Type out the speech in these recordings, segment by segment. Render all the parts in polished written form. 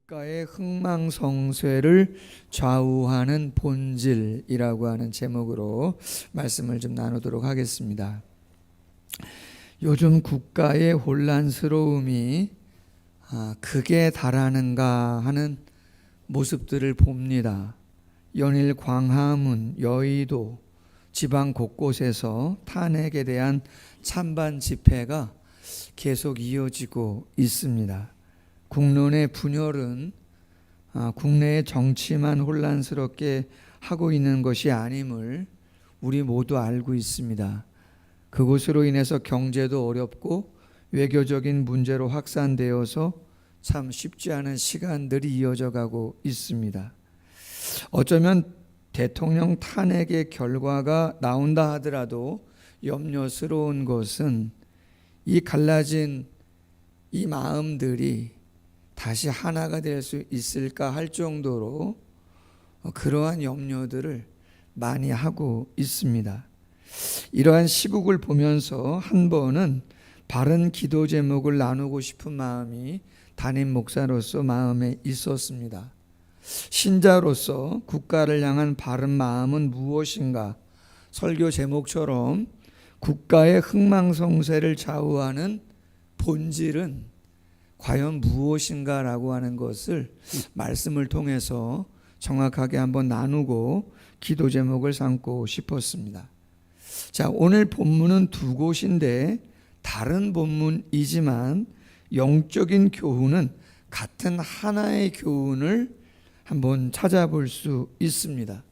국가의 흥망성쇠를 좌우하는 본질이라고 하는 제목으로 말씀을 좀 나누도록 하겠습니다. 요즘 국가의 혼란스러움이 극에 달하는가 하는 모습들을 봅니다. 연일 광화문, 여의도, 지방 곳곳에서 탄핵에 대한 찬반 집회가 계속 이어지고 있습니다. 국론의 분열은 국내의 정치만 혼란스럽게 하고 있는 것이 아님을 우리 모두 알고 있습니다. 그것으로 인해서 경제도 어렵고 외교적인 문제로 확산되어서 참 쉽지 않은 시간들이 이어져 가고 있습니다. 어쩌면 대통령 탄핵의 결과가 나온다 하더라도 염려스러운 것은 이 갈라진 이 마음들이 다시 하나가 될 수 있을까 할 정도로 그러한 염려들을 많이 하고 있습니다. 이러한 시국을 보면서 한 번은 바른 기도 제목을 나누고 싶은 마음이 담임 목사로서 마음에 있었습니다. 신자로서 국가를 향한 바른 마음은 무엇인가? 설교 제목처럼 국가의 흥망성쇠를 좌우하는 본질은 과연 무엇인가라고 하는 것을 말씀을 통해서 정확하게 한번 나누고 기도 제목을 삼고 싶었습니다. 자, 오늘 본문은 두 곳인데 다른 본문이지만 영적인 교훈은 같은 하나의 교훈을 한번 찾아볼 수 있습니다.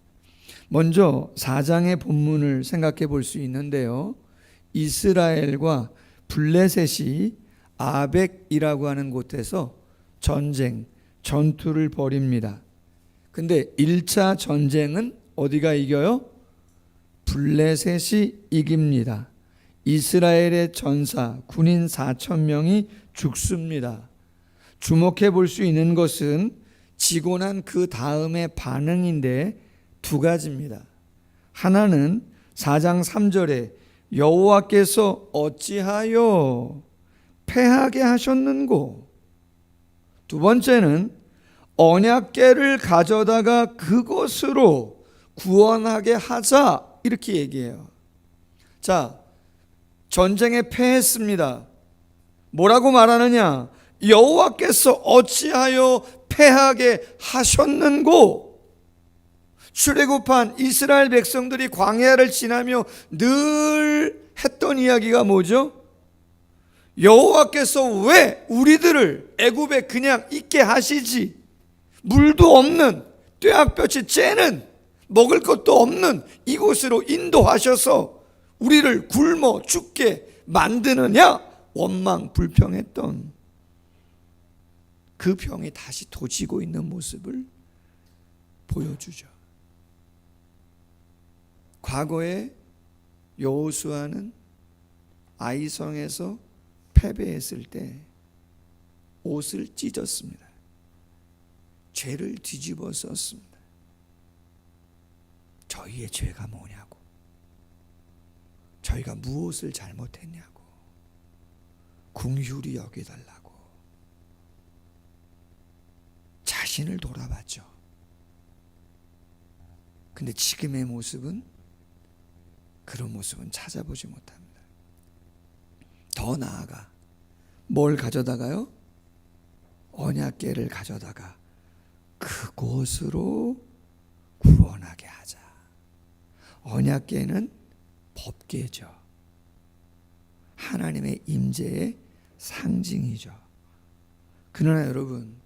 먼저 4장의 본문을 생각해 볼 수 있는데요. 이스라엘과 블레셋이 아벡이라고 하는 곳에서 전투를 벌입니다. 근데 1차 전쟁은 어디가 이겨요? 블레셋이 이깁니다. 이스라엘의 전사, 군인 4,000명이 죽습니다. 주목해 볼 수 있는 것은 지고 난 그 다음의 반응인데 두 가지입니다. 하나는 4장 3절에 여호와께서 어찌하여 패하게 하셨는고. 두 번째는 언약궤를 가져다가 그곳으로 구원하게 하자, 이렇게 얘기해요. 자, 전쟁에 패했습니다. 뭐라고 말하느냐? 여호와께서 어찌하여 패하게 하셨는고. 출애굽한 이스라엘 백성들이 광야를 지나며 늘 했던 이야기가 뭐죠? 여호와께서 왜 우리들을 애굽에 그냥 있게 하시지? 물도 없는, 뙤약볕이 쬐는, 먹을 것도 없는 이곳으로 인도하셔서 우리를 굶어 죽게 만드느냐? 원망 불평했던 그 병이 다시 도지고 있는 모습을 보여주죠. 과거에 여호수아는 아이성에서 패배했을 때 옷을 찢었습니다. 죄를 뒤집어 썼습니다. 저희의 죄가 뭐냐고, 저희가 무엇을 잘못했냐고, 긍휼히 여겨달라고 자신을 돌아봤죠. 근데 지금의 모습은 그런 모습은 찾아보지 못합니다. 더 나아가 뭘 가져다가요? 언약궤를 가져다가 그곳으로 구원하게 하자. 언약궤는 법궤죠. 하나님의 임재의 상징이죠. 그러나 여러분,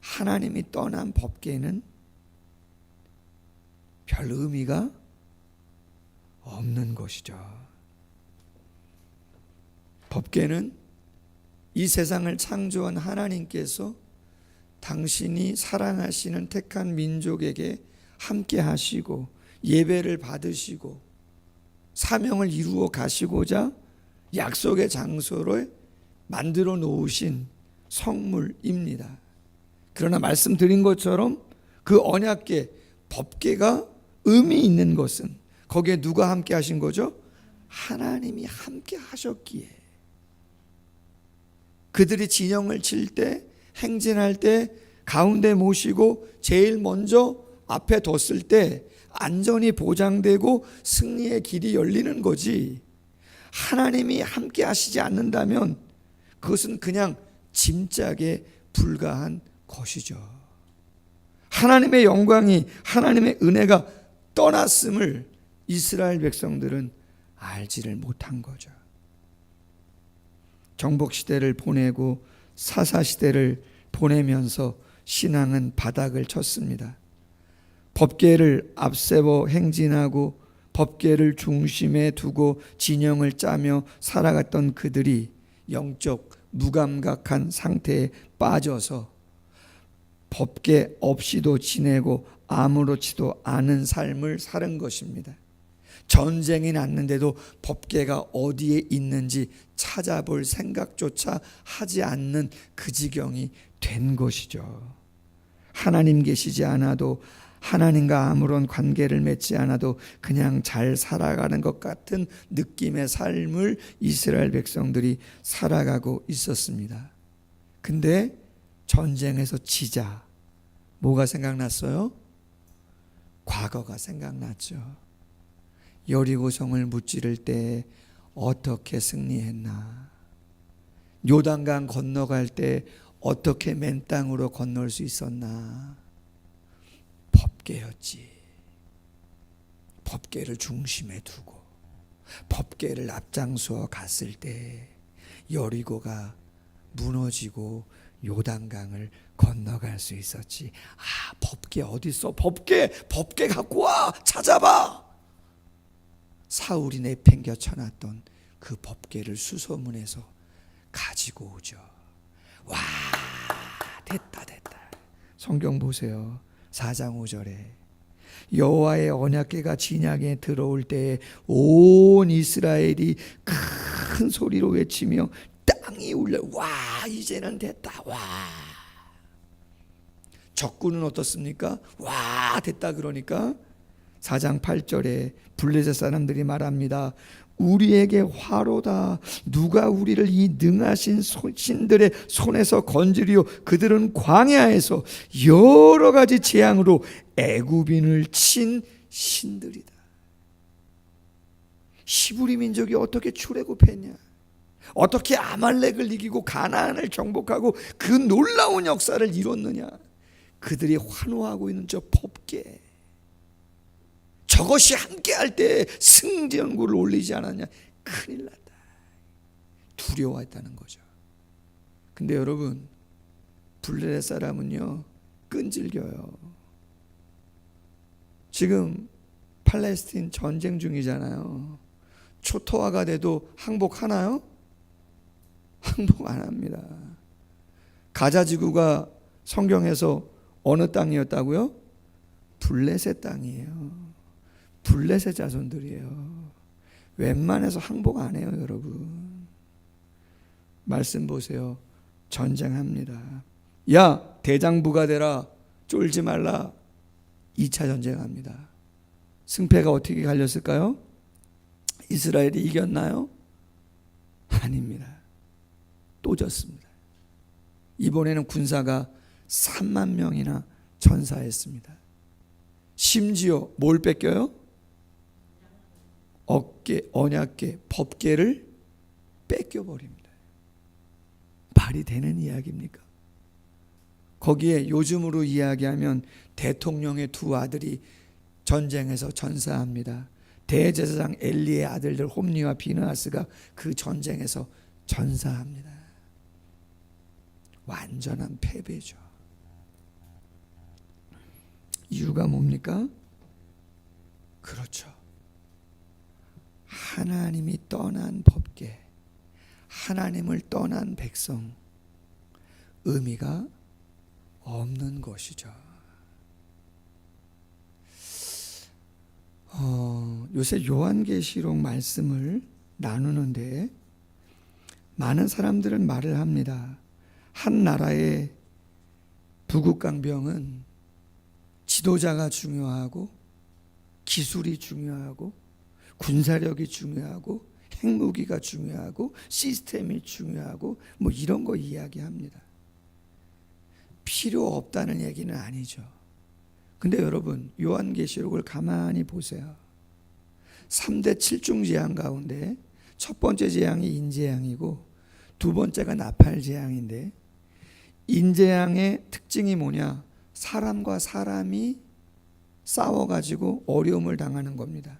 하나님이 떠난 법궤는 별 의미가 없는 것이죠. 법궤는 이 세상을 창조한 하나님께서 당신이 사랑하시는 택한 민족에게 함께 하시고 예배를 받으시고 사명을 이루어 가시고자 약속의 장소를 만들어 놓으신 성물입니다. 그러나 말씀드린 것처럼 그 언약궤, 법궤가 의미 있는 것은 거기에 누가 함께 하신 거죠? 하나님이 함께 하셨기에 그들이 진영을 칠 때 행진할 때 가운데 모시고 제일 먼저 앞에 뒀을 때 안전이 보장되고 승리의 길이 열리는 거지. 하나님이 함께 하시지 않는다면 그것은 그냥 짐짝에 불과한 것이죠. 하나님의 영광이, 하나님의 은혜가 떠났음을 이스라엘 백성들은 알지를 못한 거죠. 정복시대를 보내고 사사시대를 보내면서 신앙은 바닥을 쳤습니다. 법궤를 앞세워 행진하고 법궤를 중심에 두고 진영을 짜며 살아갔던 그들이 영적 무감각한 상태에 빠져서 법궤 없이도 지내고 아무렇지도 않은 삶을 사는 것입니다. 전쟁이 났는데도 법궤가 어디에 있는지 찾아볼 생각조차 하지 않는 그 지경이 된 것이죠. 하나님 계시지 않아도, 하나님과 아무런 관계를 맺지 않아도 그냥 잘 살아가는 것 같은 느낌의 삶을 이스라엘 백성들이 살아가고 있었습니다. 근데 전쟁에서 지자 뭐가 생각났어요? 과거가 생각났죠. 여리고성을 무찌를 때 어떻게 승리했나? 요단강 건너갈 때 어떻게 맨 땅으로 건널 수 있었나? 법궤였지. 법궤를 중심에 두고 법궤를 앞장서 갔을 때 여리고가 무너지고 요단강을 건너갈 수 있었지. 아, 법궤 어디 있어? 법궤 갖고 와, 찾아봐. 사울이 내팽겨 쳐놨던 그 법궤를 수소문해서 가지고 오죠. 와, 됐다. 성경 보세요. 4장 5절에 여호와의 언약궤가 진양에 들어올 때에 온 이스라엘이 큰 소리로 외치며 땅이 울려. 와, 이제는 됐다. 와. 적군은 어떻습니까? 와, 됐다 그러니까 4장 8절에 블레셋 사람들이 말합니다. 우리에게 화로다. 누가 우리를 이 능하신 신들의 손에서 건지리요. 그들은 광야에서 여러 가지 재앙으로 애굽인을 친 신들이다. 히브리 민족이 어떻게 출애굽했냐? 어떻게 아말렉을 이기고 가나안을 정복하고 그 놀라운 역사를 이뤘느냐? 그들이 환호하고 있는 저 법궤, 저것이 함께할 때 승전구를 올리지 않았냐? 큰일 났다. 두려워했다는 거죠. 근데 여러분, 블레셋 사람은요 끈질겨요. 지금 팔레스틴 전쟁 중이잖아요. 초토화가 돼도 항복하나요? 항복 안 합니다. 가자 지구가 성경에서 어느 땅이었다고요? 블레셋 땅이에요. 블레셋 자손들이에요. 웬만해서 항복 안 해요, 여러분. 말씀 보세요. 전쟁합니다. 야, 대장부가 되라. 쫄지 말라. 2차 전쟁합니다. 승패가 어떻게 갈렸을까요? 이스라엘이 이겼나요? 아닙니다. 또 졌습니다. 이번에는 군사가 3만 명이나 전사했습니다. 심지어 뭘 뺏겨요? 어깨, 언약궤, 법궤를 뺏겨버립니다. 말이 되는 이야기입니까? 거기에 요즘으로 이야기하면 대통령의 두 아들이 전쟁에서 전사합니다. 대제사장 엘리의 아들들 홈리와 비느하스가 그 전쟁에서 전사합니다. 완전한 패배죠. 이유가 뭡니까? 그렇죠. 하나님이 떠난 법궤, 하나님을 떠난 백성, 의미가 없는 것이죠. 요새 요한계시록 말씀을 나누는데 많은 사람들은 말을 합니다. 한 나라의 부국강병은 지도자가 중요하고 기술이 중요하고 군사력이 중요하고 핵무기가 중요하고 시스템이 중요하고 뭐 이런 거 이야기합니다. 필요 없다는 얘기는 아니죠. 근데 여러분, 요한계시록을 가만히 보세요. 3대 7중 재앙 가운데 첫 번째 재앙이 인재앙이고 두 번째가 나팔 재앙인데, 인재앙의 특징이 뭐냐? 사람과 사람이 싸워가지고 어려움을 당하는 겁니다.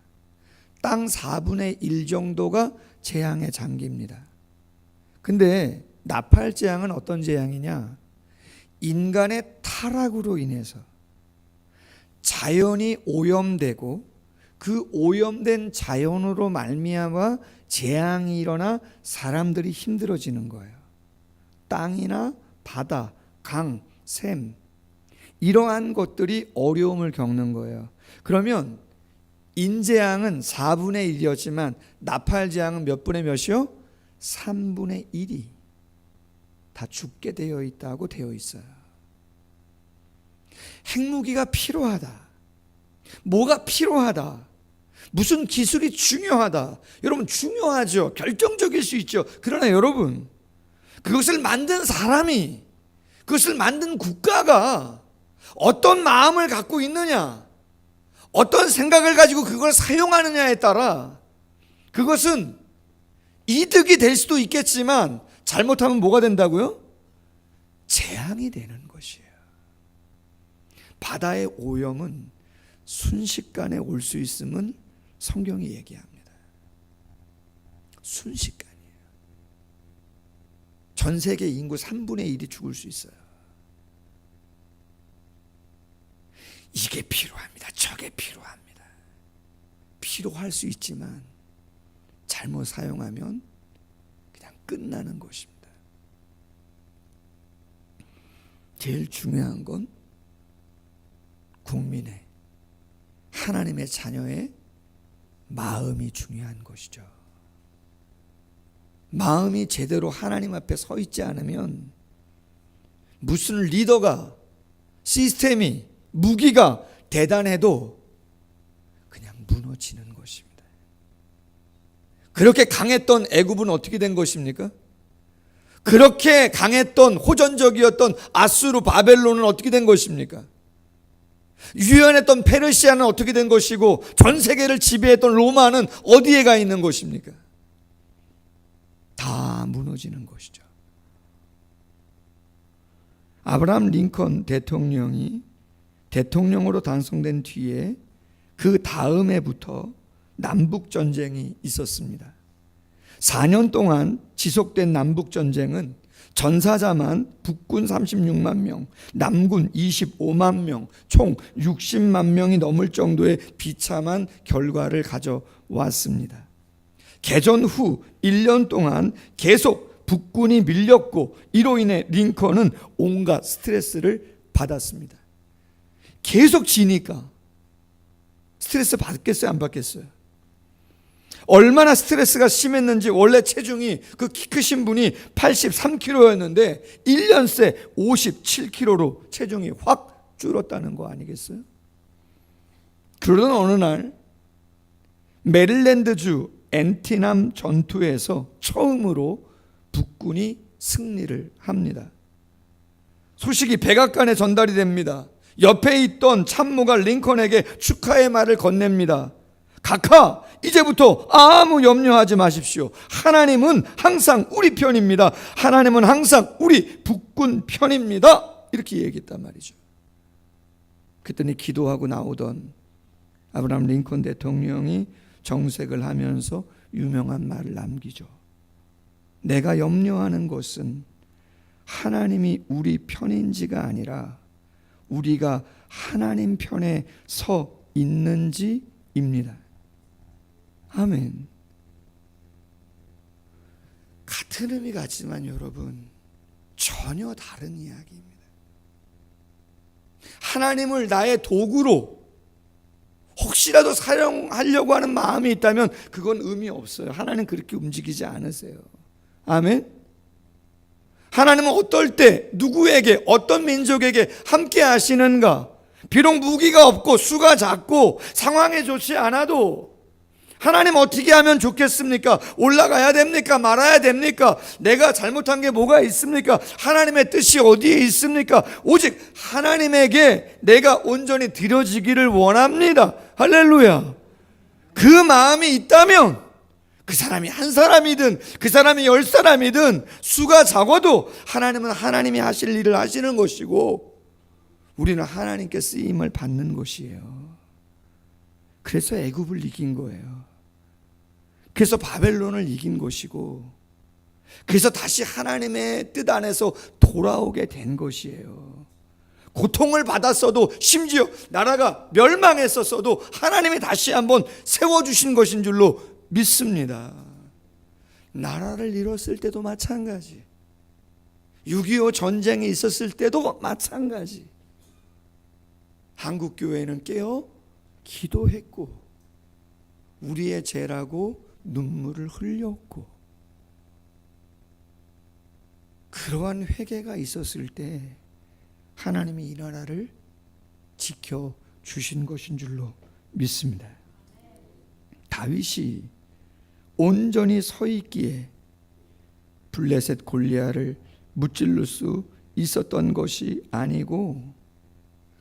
땅 4분의 1 정도가 재앙의 장기입니다. 근데 나팔 재앙은 어떤 재앙이냐? 인간의 타락으로 인해서 자연이 오염되고 그 오염된 자연으로 말미암아 재앙이 일어나 사람들이 힘들어지는 거예요. 땅이나 바다, 강, 샘, 이러한 것들이 어려움을 겪는 거예요. 그러면 인재앙은 4분의 1이었지만 나팔재앙은 몇 분의 몇이요? 3분의 1이 다 죽게 되어 있다고 되어 있어요. 핵무기가 필요하다. 뭐가 필요하다. 무슨 기술이 중요하다. 여러분, 중요하죠. 결정적일 수 있죠. 그러나 여러분, 그것을 만든 사람이, 그것을 만든 국가가 어떤 마음을 갖고 있느냐, 어떤 생각을 가지고 그걸 사용하느냐에 따라 그것은 이득이 될 수도 있겠지만 잘못하면 뭐가 된다고요? 재앙이 되는 것이에요. 바다의 오염은 순식간에 올 수 있음은 성경이 얘기합니다. 순식간이에요. 전 세계 인구 3분의 1이 죽을 수 있어요. 이게 필요합니다. 저게 필요합니다. 필요할 수 있지만 잘못 사용하면 그냥 끝나는 것입니다. 제일 중요한 건 국민의, 하나님의 자녀의 마음이 중요한 것이죠. 마음이 제대로 하나님 앞에 서 있지 않으면 무슨 리더가, 시스템이, 무기가 대단해도 그냥 무너지는 것입니다. 그렇게 강했던 애굽은 어떻게 된 것입니까? 그렇게 강했던, 호전적이었던 아수르, 바벨론은 어떻게 된 것입니까? 유연했던 페르시아는 어떻게 된 것이고, 전 세계를 지배했던 로마는 어디에 가 있는 것입니까? 다 무너지는 것이죠. 아브라함 링컨 대통령이 대통령으로 당선된 뒤에 그 다음해부터 남북전쟁이 있었습니다. 4년 동안 지속된 남북전쟁은 전사자만 북군 36만 명, 남군 25만 명, 총 60만 명이 넘을 정도의 비참한 결과를 가져왔습니다. 개전 후 1년 동안 계속 북군이 밀렸고, 이로 인해 링컨은 온갖 스트레스를 받았습니다. 계속 지니까 스트레스 받겠어요, 안 받겠어요? 얼마나 스트레스가 심했는지, 원래 체중이, 그 키 크신 분이 83kg였는데 1년 새 57kg로 체중이 확 줄었다는 거 아니겠어요? 그러던 어느 날 메릴랜드주 엔티남 전투에서 처음으로 북군이 승리를 합니다. 소식이 백악관에 전달이 됩니다. 옆에 있던 참모가 링컨에게 축하의 말을 건넵니다. 각하, 이제부터 아무 염려하지 마십시오. 하나님은 항상 우리 편입니다. 하나님은 항상 우리 북군 편입니다. 이렇게 얘기했단 말이죠. 그랬더니 기도하고 나오던 아브라함 링컨 대통령이 정색을 하면서 유명한 말을 남기죠. 내가 염려하는 것은 하나님이 우리 편인지가 아니라 우리가 하나님 편에 서 있는지입니다. 아멘. 같은 의미 같지만 여러분, 전혀 다른 이야기입니다. 하나님을 나의 도구로 혹시라도 사용하려고 하는 마음이 있다면 그건 의미 없어요. 하나님 그렇게 움직이지 않으세요. 아멘. 하나님은 어떨 때 누구에게, 어떤 민족에게 함께 하시는가? 비록 무기가 없고 수가 작고 상황이 좋지 않아도 하나님 어떻게 하면 좋겠습니까? 올라가야 됩니까? 말아야 됩니까? 내가 잘못한 게 뭐가 있습니까? 하나님의 뜻이 어디에 있습니까? 오직 하나님에게 내가 온전히 드려지기를 원합니다. 할렐루야. 그 마음이 있다면 그 사람이 한 사람이든 그 사람이 10사람이든 수가 적어도 하나님은 하나님이 하실 일을 하시는 것이고 우리는 하나님께 쓰임을 받는 것이에요. 그래서 애굽을 이긴 거예요. 그래서 바벨론을 이긴 것이고 그래서 다시 하나님의 뜻 안에서 돌아오게 된 것이에요. 고통을 받았어도 심지어 나라가 멸망했었어도 하나님이 다시 한번 세워주신 것인 줄로 믿습니다. 나라를 잃었을 때도 마찬가지, 6.25 전쟁이 있었을 때도 마찬가지. 한국교회는 깨어 기도했고 우리의 죄라고 눈물을 흘렸고 그러한 회개가 있었을 때 하나님이 이 나라를 지켜주신 것인 줄로 믿습니다. 다윗이 온전히 서 있기에 블레셋 골리앗을 무찔러 수 있었던 것이 아니고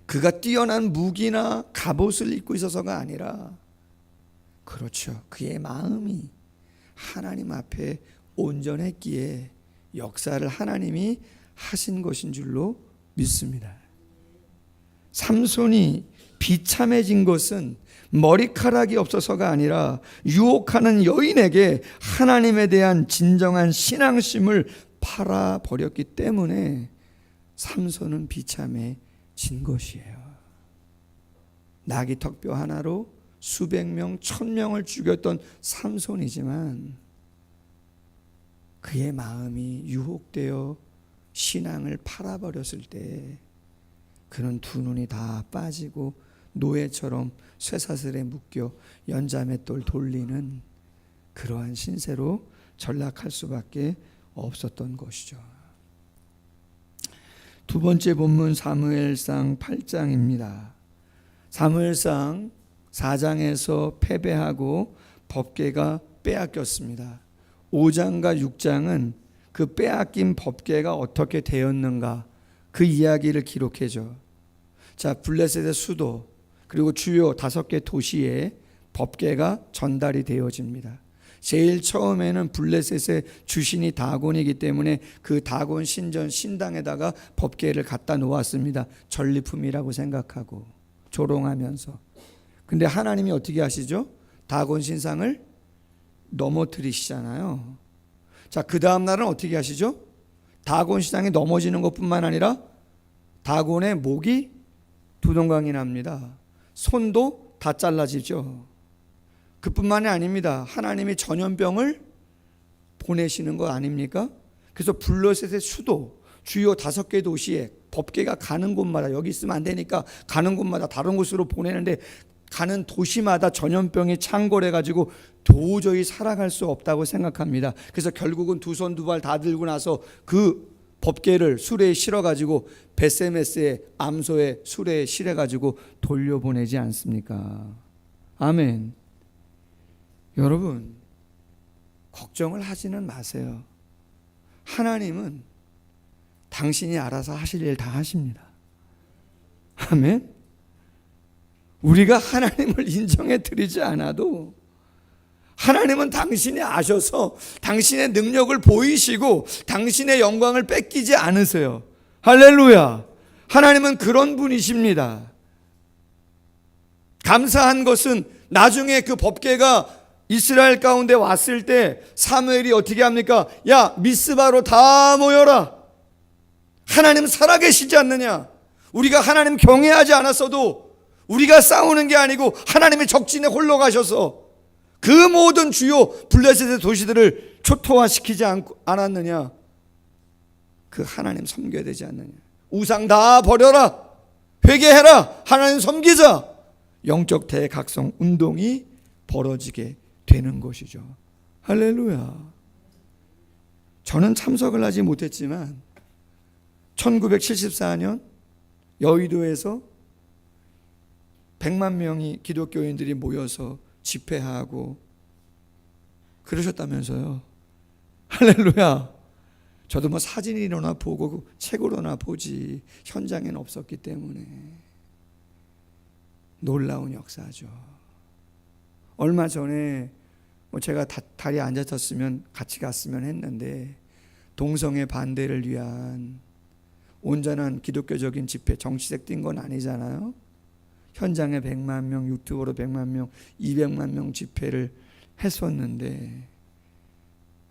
그가 뛰어난 무기나 갑옷을 입고 있어서가 아니라 그렇죠. 그의 마음이 하나님 앞에 온전했기에 역사를 하나님이 하신 것인 줄로 믿습니다. 삼손이 비참해진 것은 머리카락이 없어서가 아니라 유혹하는 여인에게 하나님에 대한 진정한 신앙심을 팔아버렸기 때문에 삼손은 비참해진 것이에요. 나귀 턱뼈 하나로 수백 명, 1000명을 죽였던 삼손이지만 그의 마음이 유혹되어 신앙을 팔아버렸을 때 그는 두 눈이 다 빠지고 노예처럼 쇠사슬에 묶여 연자맷돌 돌리는 그러한 신세로 전락할 수밖에 없었던 것이죠. 두 번째 본문 사무엘상 8장입니다. 사무엘상 4장에서 패배하고 법궤가 빼앗겼습니다. 5장과 6장은 그 빼앗긴 법궤가 어떻게 되었는가 그 이야기를 기록해줘. 자, 블레셋의 수도 그리고 주요 5개 도시에 법궤가 전달이 되어집니다. 제일 처음에는 블레셋의 주신이 다곤이기 때문에 그 다곤 신전 신당에다가 법궤를 갖다 놓았습니다. 전리품이라고 생각하고 조롱하면서. 근데 하나님이 어떻게 하시죠? 다곤 신상을 넘어뜨리시잖아요. 자, 그 다음 날은 어떻게 하시죠? 다곤 신상이 넘어지는 것뿐만 아니라 다곤의 목이 두동강이 납니다. 손도 다 잘라지죠. 그뿐만이 아닙니다. 하나님이 전염병을 보내시는 거 아닙니까? 그래서 블레셋의 수도 주요 5개 도시에 법궤가 가는 곳마다 여기 있으면 안 되니까 가는 곳마다 다른 곳으로 보내는데 가는 도시마다 전염병이 창궐해가지고 도저히 살아갈 수 없다고 생각합니다. 그래서 결국은 두 손 두 발 다 들고 나서 그 법궤를 수레에 실어가지고 베세메스의 암소의 수레에 실어가지고 돌려보내지 않습니까? 아멘. 여러분, 걱정을 하지는 마세요. 하나님은 당신이 알아서 하실 일 다 하십니다. 아멘. 우리가 하나님을 인정해 드리지 않아도 하나님은 당신이 아셔서 당신의 능력을 보이시고 당신의 영광을 뺏기지 않으세요. 할렐루야. 하나님은 그런 분이십니다. 감사한 것은 나중에 그 법궤가 이스라엘 가운데 왔을 때 사무엘이 어떻게 합니까? 야, 미스바로 다 모여라. 하나님 살아계시지 않느냐? 우리가 하나님 경외하지 않았어도 우리가 싸우는 게 아니고 하나님이 적진에 홀로 가셔서 그 모든 주요 블레셋의 도시들을 초토화시키지 않았느냐? 그 하나님 섬겨야 되지 않느냐? 우상 다 버려라. 회개해라. 하나님 섬기자. 영적 대각성 운동이 벌어지게 되는 것이죠. 할렐루야. 저는 참석을 하지 못했지만 1974년 여의도에서 100만 명이 기독교인들이 모여서 집회하고 그러셨다면서요. 할렐루야. 저도 뭐 사진이로나 보고 책으로나 보지 현장에는 없었기 때문에 놀라운 역사죠. 얼마 전에 뭐 제가 다리에 앉아졌으면 같이 갔으면 했는데, 동성애 반대를 위한 온전한 기독교적인 집회, 정치색 띈 건 아니잖아요. 현장에 100만 명, 유튜브로 100만 명, 200만 명 집회를 했었는데,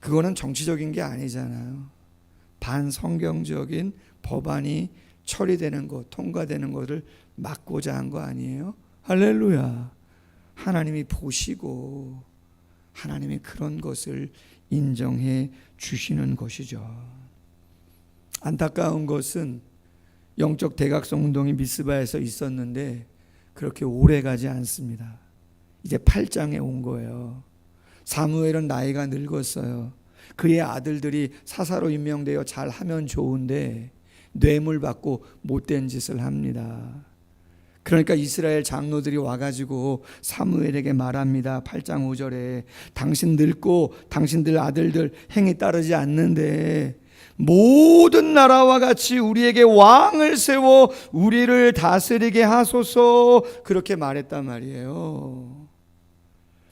그거는 정치적인 게 아니잖아요. 반성경적인 법안이 처리되는 것, 통과되는 것을 막고자 한 거 아니에요? 할렐루야. 하나님이 보시고 하나님이 그런 것을 인정해 주시는 것이죠. 안타까운 것은 영적 대각성 운동이 미스바에서 있었는데 그렇게 오래 가지 않습니다. 이제 8장에 온 거예요. 사무엘은 나이가 늙었어요. 그의 아들들이 사사로 임명되어 잘하면 좋은데 뇌물 받고 못된 짓을 합니다. 그러니까 이스라엘 장로들이 와가지고 사무엘에게 말합니다. 8장 5절에 당신 늙고 당신들 아들들 행위 따르지 않는데 모든 나라와 같이 우리에게 왕을 세워 우리를 다스리게 하소서, 그렇게 말했단 말이에요.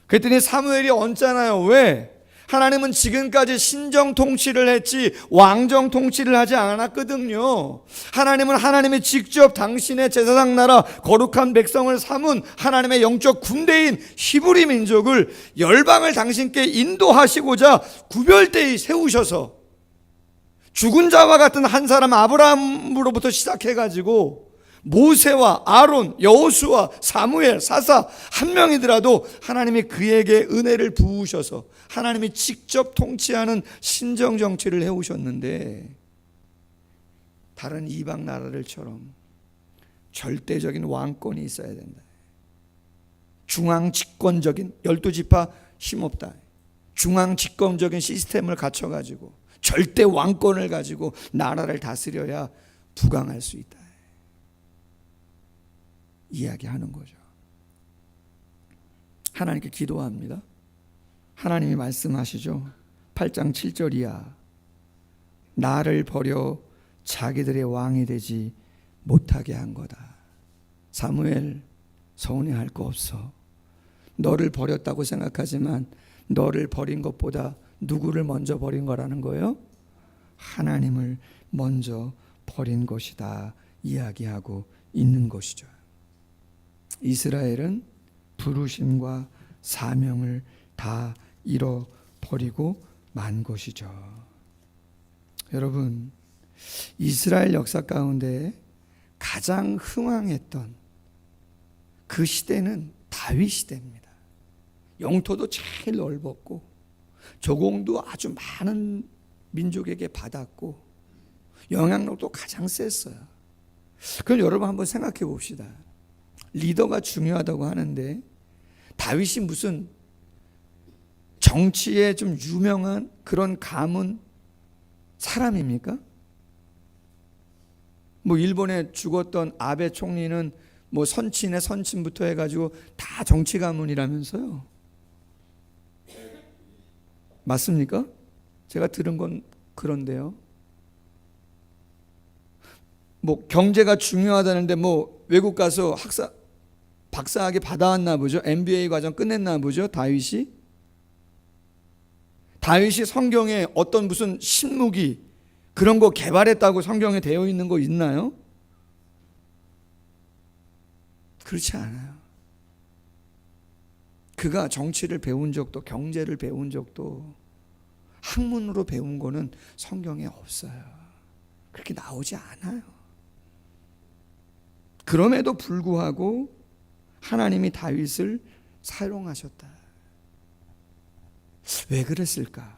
그랬더니 사무엘이 얹잖아요. 왜? 하나님은 지금까지 신정 통치를 했지 왕정 통치를 하지 않았거든요. 하나님은 하나님이 직접 당신의 제사장 나라 거룩한 백성을 삼은 하나님의 영적 군대인 히브리 민족을 열방을 당신께 인도하시고자 구별되이 세우셔서 죽은 자와 같은 한 사람 아브라함으로부터 시작해가지고 모세와 아론, 여호수아, 사무엘, 사사 한 명이더라도 하나님이 그에게 은혜를 부으셔서 하나님이 직접 통치하는 신정 정치를 해오셨는데, 다른 이방 나라들처럼 절대적인 왕권이 있어야 된다. 중앙 집권적인 12지파 힘없다. 중앙 집권적인 시스템을 갖춰가지고 절대 왕권을 가지고 나라를 다스려야 부강할 수 있다. 이야기하는 거죠. 하나님께 기도합니다. 하나님이 말씀하시죠. 8장 7절이야. 나를 버려 자기들의 왕이 되지 못하게 한 거다. 사무엘, 서운해할 거 없어. 너를 버렸다고 생각하지만 너를 버린 것보다 누구를 먼저 버린 거라는 거예요? 하나님을 먼저 버린 것이다 이야기하고 있는 것이죠. 이스라엘은 부르심과 사명을 다 잃어버리고 만 것이죠. 여러분, 이스라엘 역사 가운데 가장 흥왕했던 그 시대는 다윗 시대입니다. 영토도 제일 넓었고 조공도 아주 많은 민족에게 받았고 영향력도 가장 셌어요. 그럼 여러분 한번 생각해 봅시다. 리더가 중요하다고 하는데 다윗이 무슨 정치에 좀 유명한 그런 가문 사람입니까? 뭐 일본에 죽었던 아베 총리는 뭐 선친의 선친부터 해가지고 다 정치 가문이라면서요. 맞습니까? 제가 들은 건 그런데요. 뭐 경제가 중요하다는데 뭐 외국 가서 박사학위 받아왔나 보죠. MBA 과정 끝냈나 보죠. 다윗이 성경에 어떤 무슨 신무기 그런 거 개발했다고 성경에 되어 있는 거 있나요? 그렇지 않아요. 그가 정치를 배운 적도 경제를 배운 적도 학문으로 배운 거는 성경에 없어요. 그렇게 나오지 않아요. 그럼에도 불구하고 하나님이 다윗을 사용하셨다. 왜 그랬을까?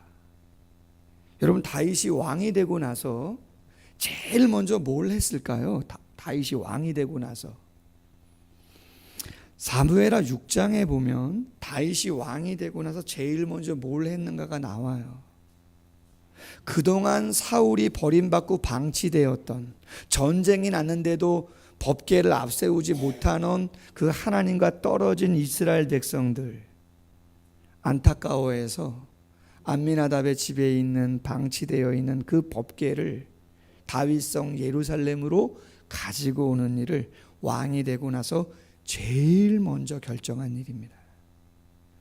여러분, 다윗이 왕이 되고 나서 제일 먼저 뭘 했을까요? 다윗이 왕이 되고 나서 사무엘하 6장에 보면 다윗이 왕이 되고 나서 제일 먼저 뭘 했는가가 나와요. 그동안 사울이 버림받고 방치되었던, 전쟁이 났는데도 법궤를 앞세우지 못하는 그 하나님과 떨어진 이스라엘 백성들 안타까워해서 암미나답의 집에 있는 방치되어 있는 그 법궤를 다윗성 예루살렘으로 가지고 오는 일을 왕이 되고 나서 제일 먼저 결정한 일입니다.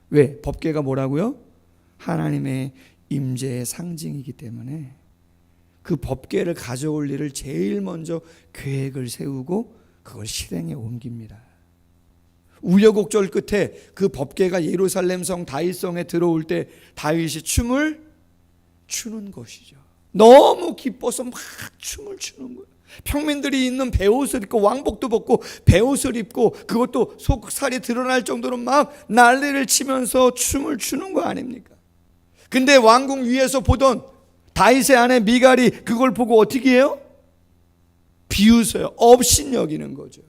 왜? 법궤가 뭐라고요? 하나님의 임재의 상징이기 때문에 그 법궤를 가져올 일을 제일 먼저 계획을 세우고 그걸 실행에 옮깁니다. 우여곡절 끝에 그 법궤가 예루살렘 성 다윗성에 들어올 때 다윗이 춤을 추는 것이죠. 너무 기뻐서 막 춤을 추는 거예요. 평민들이 입는 베옷을 입고 왕복도 벗고 베옷을 입고 그것도 속살이 드러날 정도로 막 난리를 치면서 춤을 추는 거 아닙니까? 근데 왕궁 위에서 보던 다윗의 아내 미갈이 그걸 보고 어떻게 해요? 비웃어요. 업신여기는 거죠.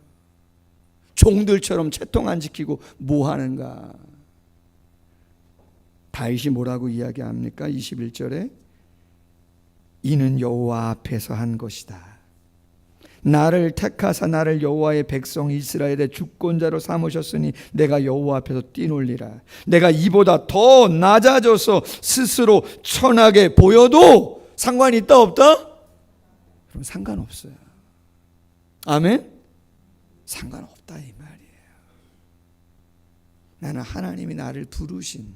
종들처럼 채통 안 지키고 뭐 하는가? 다윗이 뭐라고 이야기합니까? 21절에 이는 여호와 앞에서 한 것이다. 나를 택하사 나를 여호와의 백성 이스라엘의 주권자로 삼으셨으니 내가 여호와 앞에서 뛰놀리라. 내가 이보다 더 낮아져서 스스로 천하게 보여도 상관이 있다 없다? 그럼 상관없어요. 아멘? 상관없다 이 말이에요. 나는 하나님이 나를 부르신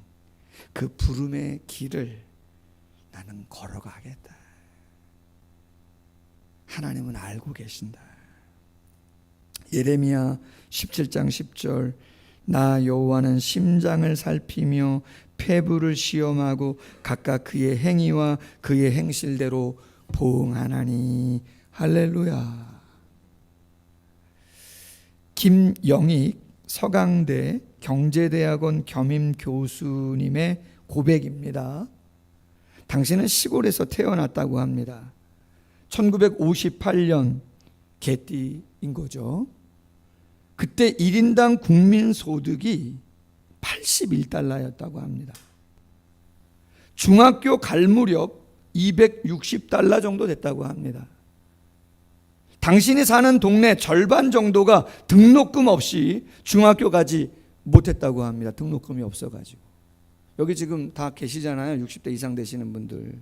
그 부름의 길을 나는 걸어가겠다. 하나님은 알고 계신다. 예레미야 17장 10절 나 여호와는 심장을 살피며 폐부를 시험하고 각각 그의 행위와 그의 행실대로 보응하나니. 할렐루야. 김영익 서강대 경제대학원 겸임 교수님의 고백입니다. 당신은 시골에서 태어났다고 합니다. 1958년 개띠인 거죠. 그때 1인당 국민소득이 81달러였다고 합니다. 중학교 갈 무렵 260달러 정도 됐다고 합니다. 당신이 사는 동네 절반 정도가 등록금 없이 중학교 가지 못했다고 합니다. 등록금이 없어가지고. 여기 지금 다 계시잖아요. 60대 이상 되시는 분들.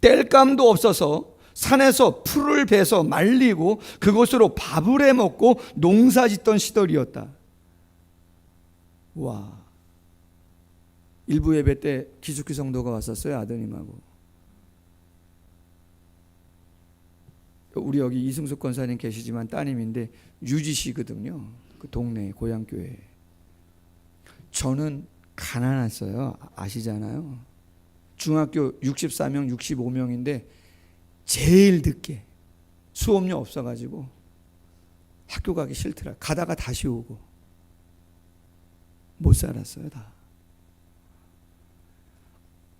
뗄감도 없어서 산에서 풀을 베서 말리고 그것으로 밥을 해 먹고 농사 짓던 시절이었다. 와. 일부 예배 때 기숙기 성도가 왔었어요. 아드님하고. 우리 여기 이승숙 권사님 계시지만 따님인데 유지시거든요. 그 동네 고향교회. 저는 가난했어요. 아시잖아요. 중학교 64명 65명인데 제일 늦게 수업료 없어가지고 학교 가기 싫더라. 가다가 다시 오고 못 살았어요. 다.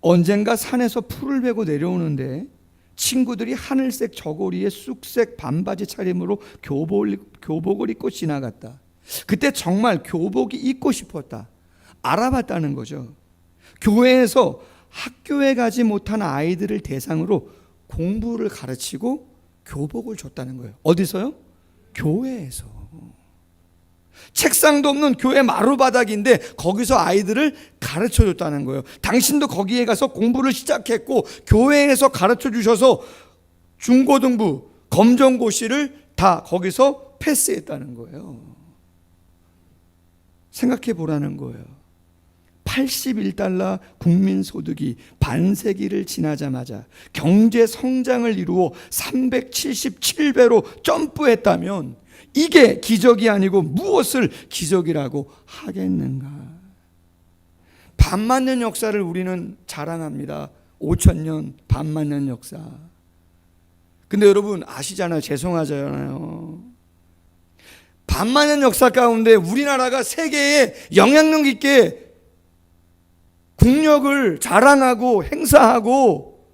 언젠가 산에서 풀을 베고 내려오는데 친구들이 하늘색 저고리에 쑥색 반바지 차림으로 교복을 입고 지나갔다. 그때 정말 교복이 입고 싶었다. 알아봤다는 거죠. 교회에서 학교에 가지 못한 아이들을 대상으로 공부를 가르치고 교복을 줬다는 거예요. 어디서요? 교회에서. 책상도 없는 교회 마루바닥인데 거기서 아이들을 가르쳐 줬다는 거예요. 당신도 거기에 가서 공부를 시작했고 교회에서 가르쳐 주셔서 중고등부, 검정고시를 다 거기서 패스했다는 거예요. 생각해 보라는 거예요. 81달러 국민소득이 반세기를 지나자마자 경제 성장을 이루어 377배로 점프했다면 이게 기적이 아니고 무엇을 기적이라고 하겠는가? 반 맞는 역사를 우리는 자랑합니다. 5,000년 반 맞는 역사. 근데 여러분 아시잖아요. 죄송하잖아요. 반 맞는 역사 가운데 우리나라가 세계에 영향력 있게 국력을 자랑하고 행사하고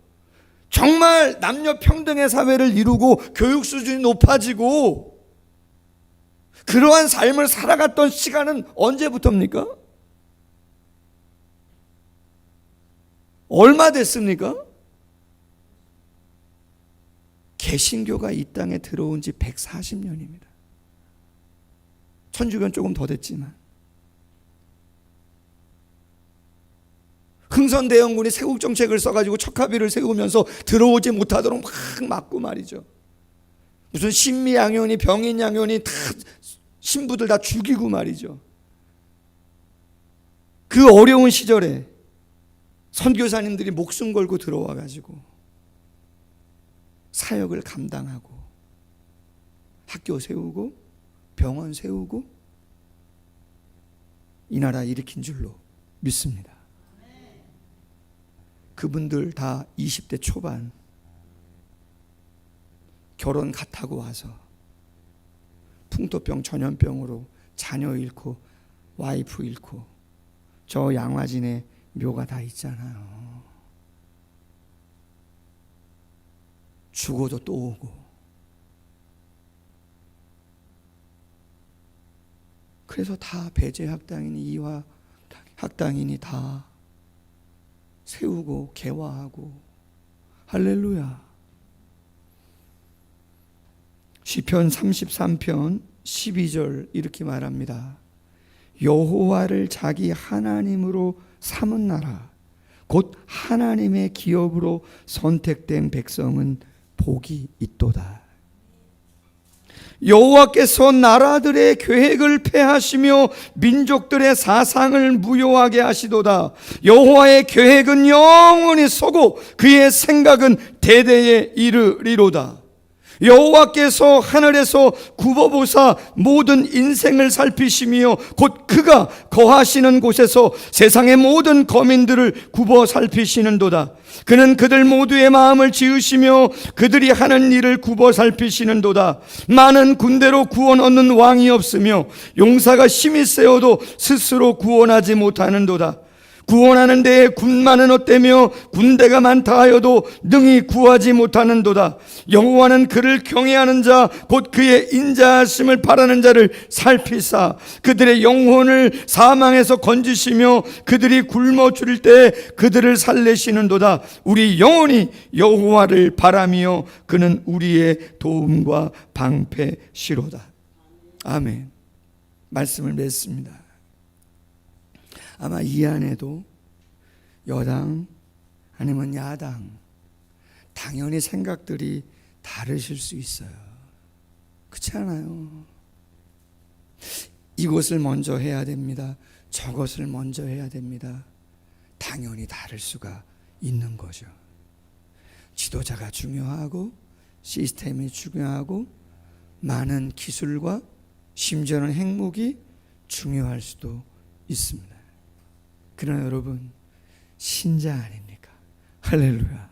정말 남녀 평등의 사회를 이루고 교육 수준이 높아지고 그러한 삶을 살아갔던 시간은 언제부터입니까? 얼마 됐습니까? 개신교가 이 땅에 들어온 지 140년입니다. 천주교는 조금 더 됐지만 흥선대원군이 세국 정책을 써가지고 척하비를 세우면서 들어오지 못하도록 막 막고 말이죠. 무슨 신미양요니 병인양요니 다 신부들 다 죽이고 말이죠. 그 어려운 시절에 선교사님들이 목숨 걸고 들어와 가지고 사역을 감당하고 학교 세우고 병원 세우고 이 나라 일으킨 줄로 믿습니다. 그분들 다 20대 초반 결혼 갓하고 와서 풍토병 전염병으로 자녀 잃고 와이프 잃고 저 양화진에 묘가 다 있잖아요. 죽어도 또 오고. 그래서 다 배제학당이니 이화학당이니 다 세우고 개화하고. 할렐루야. 시편 33편 12절 이렇게 말합니다. 여호와를 자기 하나님으로 삼은 나라 곧 하나님의 기업으로 선택된 백성은 복이 있도다. 여호와께서 나라들의 계획을 폐하시며 민족들의 사상을 무효하게 하시도다. 여호와의 계획은 영원히 서고 그의 생각은 대대에 이르리로다. 여호와께서 하늘에서 굽어보사 모든 인생을 살피시며 곧 그가 거하시는 곳에서 세상의 모든 거민들을 굽어 살피시는도다. 그는 그들 모두의 마음을 지으시며 그들이 하는 일을 굽어 살피시는도다. 많은 군대로 구원 얻는 왕이 없으며 용사가 힘이 세어도 스스로 구원하지 못하는도다. 구원하는 데에 군만은 어때며 군대가 많다 하여도 능히 구하지 못하는도다. 여호와는 그를 경외하는 자 곧 그의 인자하심을 바라는 자를 살피사 그들의 영혼을 사망에서 건지시며 그들이 굶어 죽을 때 그들을 살리시는도다. 우리 영혼이 여호와를 바라며 그는 우리의 도움과 방패시로다. 아멘. 말씀을 맺습니다. 아마 이 안에도 여당 아니면 야당 당연히 생각들이 다르실 수 있어요. 그렇지 않아요? 이것을 먼저 해야 됩니다. 저것을 먼저 해야 됩니다. 당연히 다를 수가 있는 거죠. 지도자가 중요하고 시스템이 중요하고 많은 기술과 심지어는 핵무기 중요할 수도 있습니다. 그러나 여러분 신자 아닙니까? 할렐루야.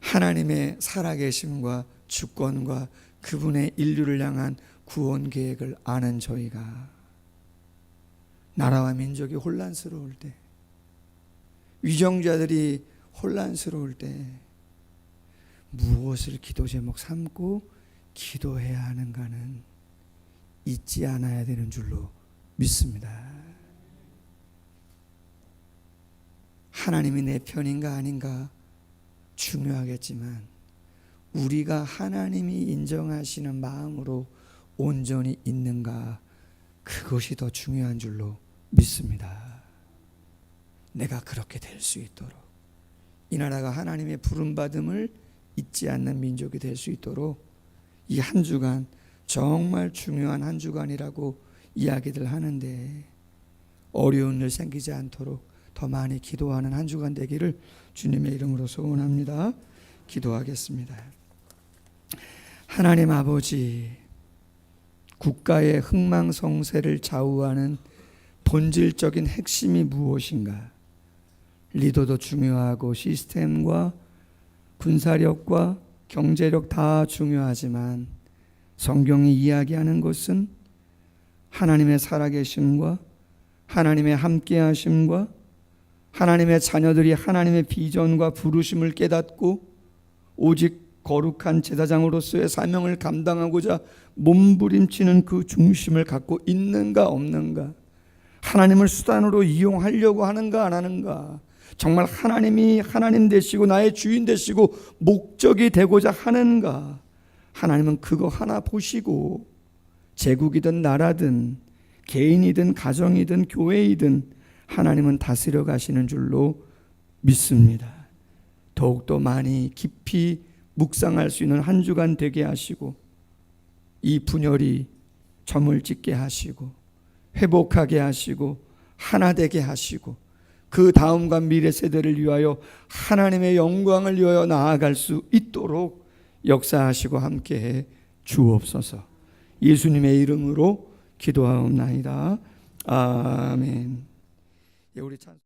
하나님의 살아계심과 주권과 그분의 인류를 향한 구원 계획을 아는 저희가 나라와 민족이 혼란스러울 때, 위정자들이 혼란스러울 때 무엇을 기도 제목 삼고 기도해야 하는가는 잊지 않아야 되는 줄로 믿습니다. 하나님이 내 편인가 아닌가 중요하겠지만 우리가 하나님이 인정하시는 마음으로 온전히 있는가 그것이 더 중요한 줄로 믿습니다. 내가 그렇게 될 수 있도록 이 나라가 하나님의 부름받음을 잊지 않는 민족이 될 수 있도록 이 한 주간 정말 중요한 한 주간이라고 이야기들 하는데 어려운 일 생기지 않도록 더 많이 기도하는 한 주간 되기를 주님의 이름으로 소원합니다. 기도하겠습니다. 하나님 아버지, 국가의 흥망성쇠를 좌우하는 본질적인 핵심이 무엇인가? 리더도 중요하고 시스템과 군사력과 경제력 다 중요하지만 성경이 이야기하는 것은 하나님의 살아계심과 하나님의 함께하심과 하나님의 자녀들이 하나님의 비전과 부르심을 깨닫고 오직 거룩한 제사장으로서의 사명을 감당하고자 몸부림치는 그 중심을 갖고 있는가 없는가, 하나님을 수단으로 이용하려고 하는가 안 하는가, 정말 하나님이 하나님 되시고 나의 주인 되시고 목적이 되고자 하는가. 하나님은 그거 하나 보시고 제국이든 나라든 개인이든 가정이든 교회이든 하나님은 다스려 가시는 줄로 믿습니다. 더욱더 많이 깊이 묵상할 수 있는 한 주간 되게 하시고 이 분열이 점을 찍게 하시고 회복하게 하시고 하나 되게 하시고 그 다음과 미래 세대를 위하여 하나님의 영광을 위하여 나아갈 수 있도록 역사하시고 함께해 주옵소서. 예수님의 이름으로 기도하옵나이다. 아멘. 우리 찬송